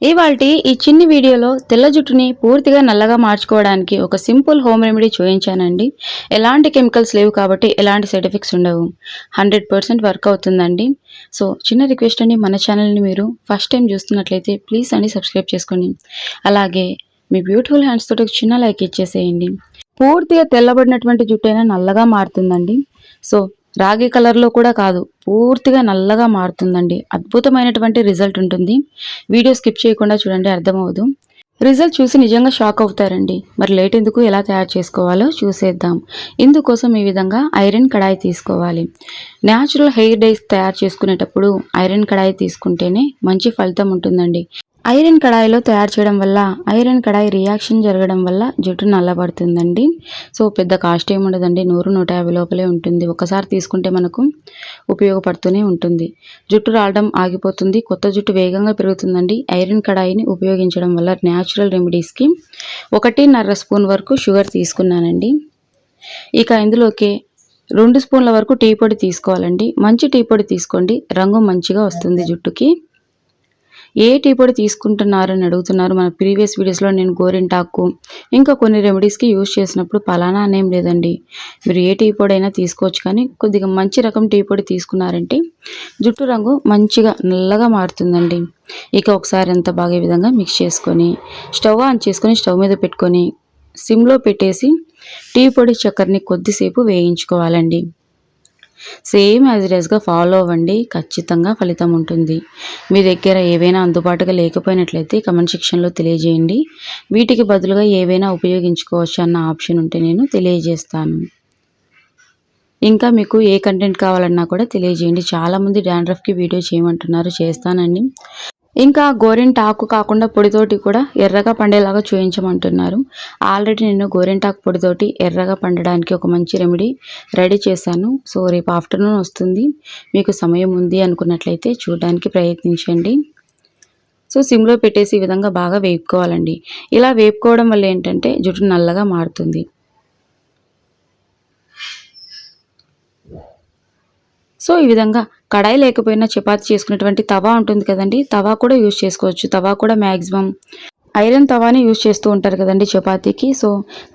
ఇవాల్టి ఈ చిన్ని వీడియోలో తెల్ల జుట్టుని పూర్తిగా నల్లగా మార్చుకోవడానికి ఒక సింపుల్ హోమ్ రెమెడీ చూపించానండి. ఎలాంటి కెమికల్స్ లేవు కాబట్టి ఎలాంటి సైడ్ ఎఫెక్ట్స్ ఉండవు. 100% వర్క్ అవుతుందండి. సో చిన్న రిక్వెస్ట్ అండి, మన ఛానల్ని మీరు ఫస్ట్ టైం చూస్తున్నట్లయితే ప్లీజ్ అండి సబ్స్క్రైబ్ చేసుకోండి. అలాగే మీ బ్యూటిఫుల్ హ్యాండ్స్ తోటి ఒక చిన్న లైక్ ఇచ్చేసేయండి. పూర్తిగా తెల్లబడినటువంటి జుట్టు అయినా నల్లగా మారుతుందండి. సో రాగి కలర్లో కూడా కాదు, పూర్తిగా నల్లగా మారుతుందండి. అద్భుతమైనటువంటి రిజల్ట్ ఉంటుంది. వీడియో స్కిప్ చేయకుండా చూడండి, అర్థమవుదు. రిజల్ట్ చూసి నిజంగా షాక్ అవుతారండి. మరి లేట్ ఎందుకు, ఎలా తయారు చేసుకోవాలో చూసేద్దాం. ఇందుకోసం ఈ విధంగా ఐరన్ కడాయి తీసుకోవాలి. న్యాచురల్ హెయిర్ డైస్ తయారు చేసుకునేటప్పుడు ఐరన్ కడాయి తీసుకుంటేనే మంచి ఫలితం ఉంటుందండి. ఐరన్ కడాయిలో తయారు చేయడం వల్ల ఐరన్ కడాయి రియాక్షన్ జరగడం వల్ల జుట్టు నల్లబడుతుందండి. సో పెద్ద కాస్ట్ ఏమి ఉండదండి, 100-150 లోపలే ఉంటుంది. ఒకసారి తీసుకుంటే మనకు ఉపయోగపడుతూనే ఉంటుంది. జుట్టు రాలడం ఆగిపోతుంది, కొత్త జుట్టు వేగంగా పెరుగుతుందండి. ఐరన్ కడాయిని ఉపయోగించడం వల్ల న్యాచురల్ రెమెడీస్కి 1.5 స్పూన్ వరకు షుగర్ తీసుకున్నానండి. ఇక ఇందులోకి 2 స్పూన్ల వరకు టీ పొడి తీసుకోవాలండి. మంచి టీ పొడి తీసుకోండి, రంగు మంచిగా వస్తుంది జుట్టుకి. ఏ టీ పొడి తీసుకుంటున్నారని అడుగుతున్నారు. మన ప్రీవియస్ వీడియోస్లో నేను గోరింటాకు ఇంకా కొన్ని రెమెడీస్కి యూజ్ చేసినప్పుడు పలానా అనేం లేదండి. మీరు ఏ టీ పొడి అయినా తీసుకోవచ్చు, కానీ కొద్దిగా మంచి రకం టీ పొడి తీసుకున్నారంటే జుట్టు రంగు మంచిగా నల్లగా మారుతుందండి. ఇక ఒకసారి అంతా బాగా ఈ విధంగా మిక్స్ చేసుకొని స్టవ్ ఆన్ చేసుకొని స్టవ్ మీద పెట్టుకొని సిమ్లో పెట్టేసి టీ పొడి చక్కెరని కొద్దిసేపు వేయించుకోవాలండి. సేమ్ యాజ్ ఇట్ ఈస్గా ఫాలో అవ్వండి, ఖచ్చితంగా ఫలితం ఉంటుంది. మీ దగ్గర ఏవైనా అందుబాటుగా లేకపోయినట్లయితే కమెంట్ సెక్షన్లో తెలియజేయండి. వీటికి బదులుగా ఏవైనా ఉపయోగించుకోవచ్చు అన్న ఆప్షన్ ఉంటే నేను తెలియజేస్తాను. ఇంకా మీకు ఏ కంటెంట్ కావాలన్నా కూడా తెలియజేయండి. చాలామంది డాండ్రఫ్కి వీడియో చేయమంటున్నారు, చేస్తానండి. ఇంకా గోరింటాకు కాకుండా పొడితోటి కూడా ఎర్రగా పండేలాగా చూయించమంటున్నారు. ఆల్రెడీ నేను గోరింటాకు పొడితోటి ఎర్రగా పండడానికి ఒక మంచి రెమెడీ రెడీ చేశాను. సో రేపు ఆఫ్టర్నూన్ వస్తుంది. మీకు సమయం ఉంది అనుకున్నట్లయితే చూడడానికి ప్రయత్నించండి. సో సిమ్లో పెట్టేసి ఈ విధంగా బాగా వేపుకోవాలండి. ఇలా వేపుకోవడం వల్ల ఏంటంటే జుట్టు నల్లగా మారుతుంది. సో ఈ విధంగా కడాయి లేకపోయినా చపాతీ చేసుకునేటువంటి తవా ఉంటుంది కదండి, తవా కూడా యూజ్ చేసుకోవచ్చు. తవా కూడా మ్యాక్సిమం ఐరన్ తవాని యూజ్ చేస్తూ ఉంటారు కదండి చపాతీకి. సో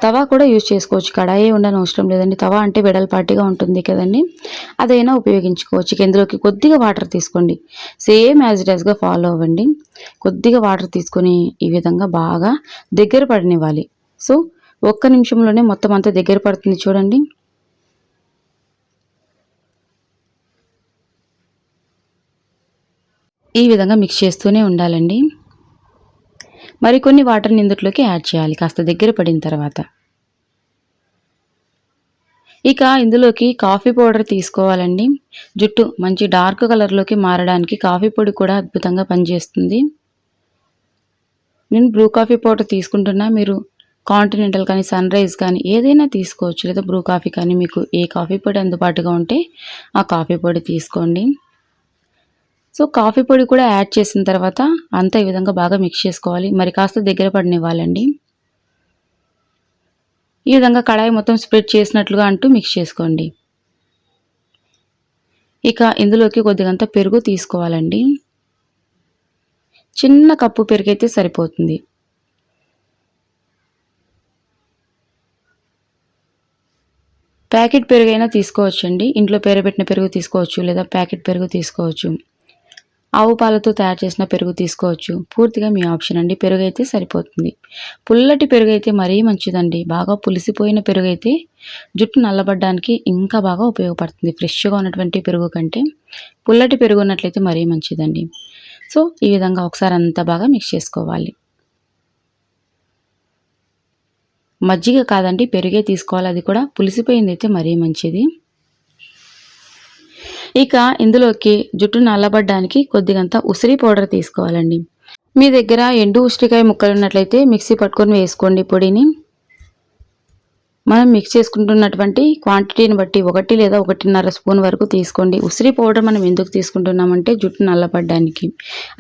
తవా కూడా యూజ్ చేసుకోవచ్చు, కడాయి ఉండని అవసరం లేదండి. తవా అంటే వెడల్పాటిగా ఉంటుంది కదండి, అదైనా ఉపయోగించుకోవచ్చు. ఇందులోకి కొద్దిగా వాటర్ తీసుకోండి, సేమ్ యాజ్ ఇట్ యాజ్గా ఫాలో అవ్వండి. కొద్దిగా వాటర్ తీసుకొని ఈ విధంగా బాగా దగ్గర పడనివ్వాలి. సో 1 నిమిషంలోనే మొత్తం అంతా దగ్గర పడుతుంది చూడండి. ఈ విధంగా మిక్స్ చేస్తూనే ఉండాలండి. మరికొన్ని వాటర్ని ఇందులోకి యాడ్ చేయాలి కాస్త దగ్గర పడిన తర్వాత. ఇక ఇందులోకి కాఫీ పౌడర్ తీసుకోవాలండి. జుట్టు మంచి డార్క్ కలర్లోకి మారడానికి కాఫీ పొడి కూడా అద్భుతంగా పనిచేస్తుంది. నేను బ్రూ కాఫీ పౌడర్ తీసుకుంటున్నా, మీరు కాంటినెంటల్ కానీ సన్ రైజ్ కానీ ఏదైనా తీసుకోవచ్చు, లేదా బ్రూ కాఫీ కానీ మీకు ఏ కాఫీ పొడి అందుబాటుగా ఉంటే ఆ కాఫీ పొడి తీసుకోండి. సో కాఫీ పొడి కూడా యాడ్ చేసిన తర్వాత అంతా ఈ విధంగా బాగా మిక్స్ చేసుకోవాలి. మరి కాస్త దగ్గర పడనివ్వాలండి. ఈ విధంగా కడాయి మొత్తం స్ప్రెడ్ చేసినట్లుగా అంటూ మిక్స్ చేసుకోండి. ఇక ఇందులోకి కొద్దిగంత పెరుగు తీసుకోవాలండి. చిన్న కప్పు పెరుగు అయితే సరిపోతుంది. ప్యాకెట్ పెరుగైనా తీసుకోవచ్చండి. ఇంట్లో పేరబెట్టిన పెరుగు తీసుకోవచ్చు, లేదా ప్యాకెట్ పెరుగు తీసుకోవచ్చు. ఆవు పాలతో తయారు చేసిన పెరుగు తీసుకోవచ్చు, పూర్తిగా మీ ఆప్షన్ అండి. పెరుగు అయితే సరిపోతుంది. పుల్లటి పెరుగు అయితే మరీ మంచిదండి. బాగా పులిసిపోయిన పెరుగు అయితే జుట్టు నల్లబడడానికి ఇంకా బాగా ఉపయోగపడుతుంది. ఫ్రెష్గా ఉన్నటువంటి పెరుగు కంటే పుల్లటి పెరుగు ఉన్నట్లయితే మరీ మంచిదండి. సో ఈ విధంగా ఒకసారి అంతా బాగా మిక్స్ చేసుకోవాలి. మజ్జిగ కాదండి, పెరుగే తీసుకోవాలి, అది కూడా పులిసిపోయింది అయితే మరీ మంచిది. ఇక ఇందులోకి జుట్టు నల్లబడ్డానికి కొద్దిగంత ఉసిరి పౌడర్ తీసుకోవాలండి. మీ దగ్గర ఎండు ఉసిరికాయ ముక్కలు ఉన్నట్లయితే మిక్సీ పట్టుకొని వేసుకోండి పొడిని. మనం మిక్స్ చేసుకుంటున్నటువంటి క్వాంటిటీని బట్టి 1 లేదా 1.5 స్పూన్ వరకు తీసుకోండి. ఉసిరి పౌడర్ మనం ఎందుకు తీసుకుంటున్నామంటే జుట్టు నల్లబడ్డానికి.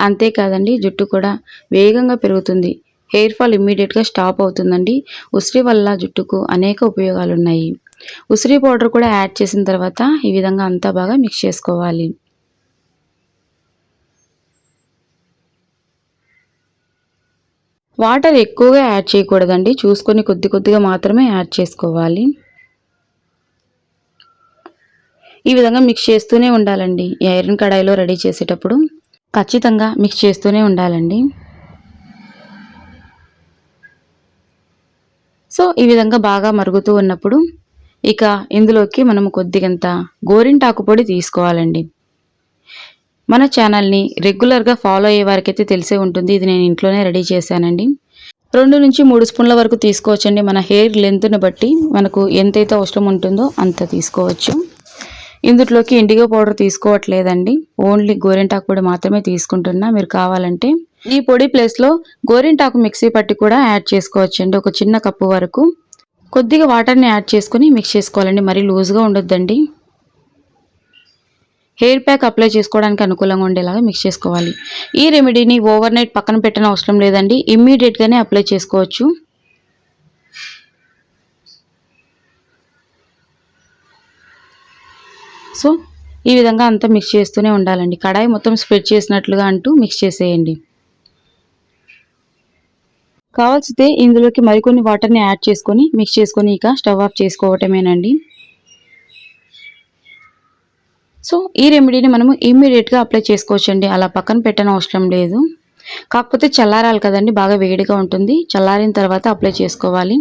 అంతేకాదండి, జుట్టు కూడా వేగంగా పెరుగుతుంది. హెయిర్ ఫాల్ ఇమ్మీడియట్గా స్టాప్ అవుతుందండి. ఉసిరి వల్ల జుట్టుకు అనేక ఉపయోగాలు ఉన్నాయి. ఉసిరి పౌడర్ కూడా యాడ్ చేసిన తర్వాత ఈ విధంగా అంతా బాగా మిక్స్ చేసుకోవాలి. వాటర్ ఎక్కువగా యాడ్ చేయకూడదండి, చూసుకొని కొద్ది కొద్దిగా మాత్రమే యాడ్ చేసుకోవాలి. ఈ విధంగా మిక్స్ చేస్తూనే ఉండాలండి. ఈ ఐరన్ కడాయిలో రెడీ చేసేటప్పుడు ఖచ్చితంగా మిక్స్ చేస్తూనే ఉండాలండి. సో ఈ విధంగా బాగా మరుగుతూ ఉన్నప్పుడు ఇక ఇందులోకి మనము కొద్దిగంత గోరింటాకు పొడి తీసుకోవాలండి. మన ఛానల్ని రెగ్యులర్గా ఫాలో అయ్యే వారికైతే తెలిసే ఉంటుంది. ఇది నేను ఇంట్లోనే రెడీ చేశానండి. 2 నుంచి 3 స్పూన్ల వరకు తీసుకోవచ్చండి. మన హెయిర్ లెంత్ని బట్టి మనకు ఎంతైతే అవసరం ఉంటుందో అంత తీసుకోవచ్చు. ఇందులోకి ఇండిగో పౌడర్ తీసుకోవట్లేదండి, ఓన్లీ గోరింటాకు పొడి మాత్రమే తీసుకుంటున్నా. మీరు కావాలంటే ఈ పొడి ప్లేస్లో గోరింటాకు మిక్సీ పట్టి కూడా యాడ్ చేసుకోవచ్చండి. ఒక చిన్న కప్పు వరకు కొద్దిగా వాటర్ని యాడ్ చేసుకుని మిక్స్ చేసుకోవాలండి. మరీ లూజ్గా ఉండొద్దండి. హెయిర్ ప్యాక్ అప్లై చేసుకోవడానికి అనుకూలంగా ఉండేలాగా మిక్స్ చేసుకోవాలి. ఈ రెమెడీని ఓవర్ నైట్ పక్కన పెట్టిన అవసరం లేదండి, ఇమ్మీడియట్గానే అప్లై చేసుకోవచ్చు. సో ఈ విధంగా అంతా మిక్స్ చేస్తూనే ఉండాలండి. కడాయి మొత్తం స్ప్రెడ్ చేసినట్లుగా అంటూ మిక్స్ చేసేయండి. కావాల్సితే ఇందులోకి మరికొన్ని వాటర్ని యాడ్ చేసుకొని మిక్స్ చేసుకొని ఇక స్టవ్ ఆఫ్ చేసుకోవటమేనండి. సో ఈ రెమెడీని మనము ఇమ్మీడియట్గా అప్లై చేసుకోవచ్చండి, అలా పక్కన పెట్టని అవసరం లేదు. కాకపోతే చల్లారాలి కదండి, బాగా వేడిగా ఉంటుంది. చల్లారిన తర్వాత అప్లై చేసుకోవాలి.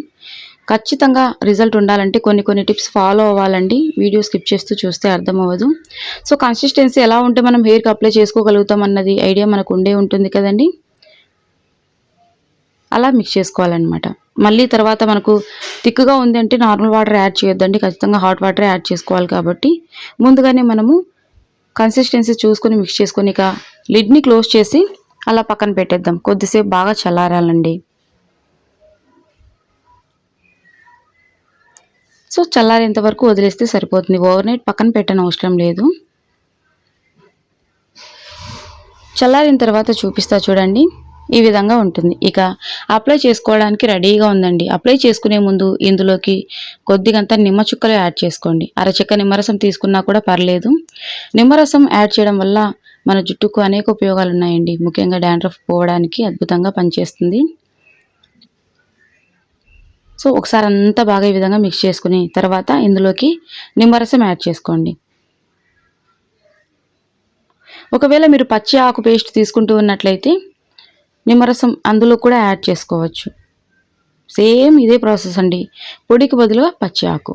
ఖచ్చితంగా రిజల్ట్ ఉండాలంటే కొన్ని టిప్స్ ఫాలో అవ్వాలండి. వీడియో స్కిప్ చేస్తూ చూస్తే అర్థం అవ్వదు. సో కన్సిస్టెన్సీ ఎలా ఉంటే మనం హెయిర్కి అప్లై చేసుకోగలుగుతాం అన్నది ఐడియా మనకు ఉండే ఉంటుంది కదండి. అలా మిక్స్ చేసుకోవాలన్నమాట. మళ్ళీ తర్వాత మనకు థిక్గా ఉంది అంటే నార్మల్ వాటర్ యాడ్ చేయొద్దండి, ఖచ్చితంగా హాట్ వాటర్ యాడ్ చేసుకోవాలి. కాబట్టి ముందుగానే మనము కన్సిస్టెన్సీ చూసుకొని మిక్స్ చేసుకొని ఇక లిడ్ని క్లోజ్ చేసి అలా పక్కన పెట్టేద్దాం. కొద్దిసేపు బాగా చల్లారాలండి. సో చల్లారేంత వరకు వదిలేస్తే సరిపోతుంది, ఓవర్ నైట్ పక్కన పెట్టని అవసరం లేదు. చల్లారిన తర్వాత చూపిస్తా చూడండి, ఈ విధంగా ఉంటుంది. ఇక అప్లై చేసుకోవడానికి రెడీగా ఉందండి. అప్లై చేసుకునే ముందు ఇందులోకి కొద్దిగంత నిమ్మ చుక్కలు యాడ్ చేసుకోండి. అరచెక్క నిమ్మరసం తీసుకున్నా కూడా పర్లేదు. నిమ్మరసం యాడ్ చేయడం వల్ల మన జుట్టుకు అనేక ఉపయోగాలు ఉన్నాయండి. ముఖ్యంగా డాండ్రఫ్ పోవడానికి అద్భుతంగా పనిచేస్తుంది. సో ఒకసారి అంతా బాగా ఈ విధంగా మిక్స్ చేసుకుని తర్వాత ఇందులోకి నిమ్మరసం యాడ్ చేసుకోండి. ఒకవేళ మీరు పచ్చి ఆకు పేస్ట్ తీసుకుంటూ ఉన్నట్లయితే నిమ్మరసం అందులో కూడా యాడ్ చేసుకోవచ్చు. సేమ్ ఇదే ప్రాసెస్ అండి, పొడికి బదులుగా పచ్చి ఆకు.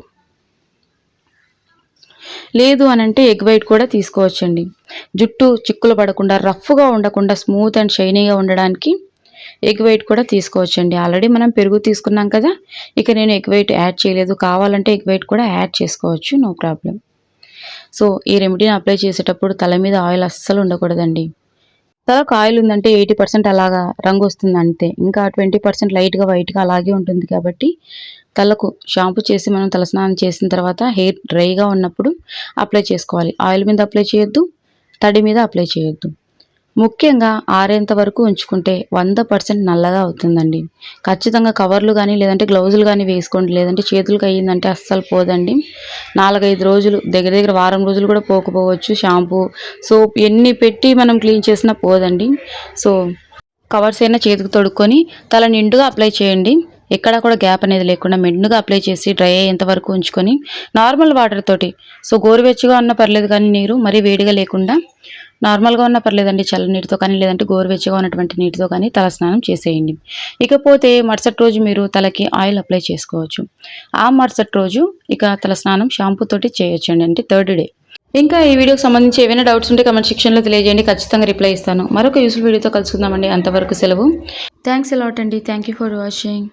లేదు అనంటే ఎగ్ వైట్ కూడా తీసుకోవచ్చండి. జుట్టు చిక్కులు పడకుండా, రఫ్గా ఉండకుండా, స్మూత్ అండ్ షైనీగా ఉండడానికి ఎగ్ వైట్ కూడా తీసుకోవచ్చండి. ఆల్రెడీ మనం పెరుగు తీసుకున్నాం కదా, ఇక నేను ఎగ్ వైట్ యాడ్ చేయలేదు. కావాలంటే ఎగ్ వైట్ కూడా యాడ్ చేసుకోవచ్చు, నో ప్రాబ్లం. సో ఈ రెమెడీని అప్లై చేసేటప్పుడు తల మీద ఆయిల్ అస్సలు ఉండకూడదండి. తలకు ఆయిల్ ఉందంటే 80% అలాగా రంగు వస్తుంది అంతే, ఇంకా 20% లైట్గా వైట్గా అలాగే ఉంటుంది. కాబట్టి తలకు షాంపూ చేసి మనం తలస్నానం చేసిన తర్వాత హెయిర్ డ్రైగా ఉన్నప్పుడు అప్లై చేసుకోవాలి. ఆయిల్ మీద అప్లై చేయొద్దు, తడి మీద అప్లై చేయొద్దు. ముఖ్యంగా ఆరేంత వరకు ఉంచుకుంటే 100% నల్లగా అవుతుందండి. ఖచ్చితంగా కవర్లు కానీ లేదంటే గ్లౌజులు కానీ వేసుకోండి, లేదంటే చేతులకు అయ్యిందంటే అస్సలు పోదండి. 4-5 రోజులు, దగ్గర వారం రోజులు కూడా పోకపోవచ్చు. షాంపూ, సోప్ ఎన్ని పెట్టి మనం క్లీన్ చేసినా పోదండి. సో కవర్స్ అయినా చేతికి తొడుక్కొని తల నిండుగా అప్లై చేయండి. ఎక్కడా కూడా గ్యాప్ అనేది లేకుండా మెండుగా అప్లై చేసి డ్రై అయ్యేంత వరకు ఉంచుకొని నార్మల్ వాటర్ తోటి, సో గోరువెచ్చగా ఉన్నా పర్లేదు కానీ నీరు మరీ వేడిగా లేకుండా నార్మల్గా ఉన్నా పర్లేదండి, చల్ల నీటితో కానీ లేదంటే గోరువెచ్చగా ఉన్నటువంటి నీటితో కానీ తలస్నానం చేసేయండి. ఇకపోతే మరుసటి రోజు మీరు తలకి ఆయిల్ అప్లై చేసుకోవచ్చు. ఆ మరుసటి రోజు ఇక తలస్నానం షాంపూ తోటి చేయొచ్చండి, అంటే 3rd డే. ఇంకా ఈ వీడియోకి సంబంధించి ఏవైనా డౌట్స్ ఉంటే కమెంట్ సెక్షన్లో తెలియజేయండి, ఖచ్చితంగా రిప్లై ఇస్తాను. మరొక యూస్ఫుల్ వీడియోతో కలుసుకుందామండి. అంతవరకు సెలవు. థ్యాంక్స్ అలాట్ అండి. Thank you for watching.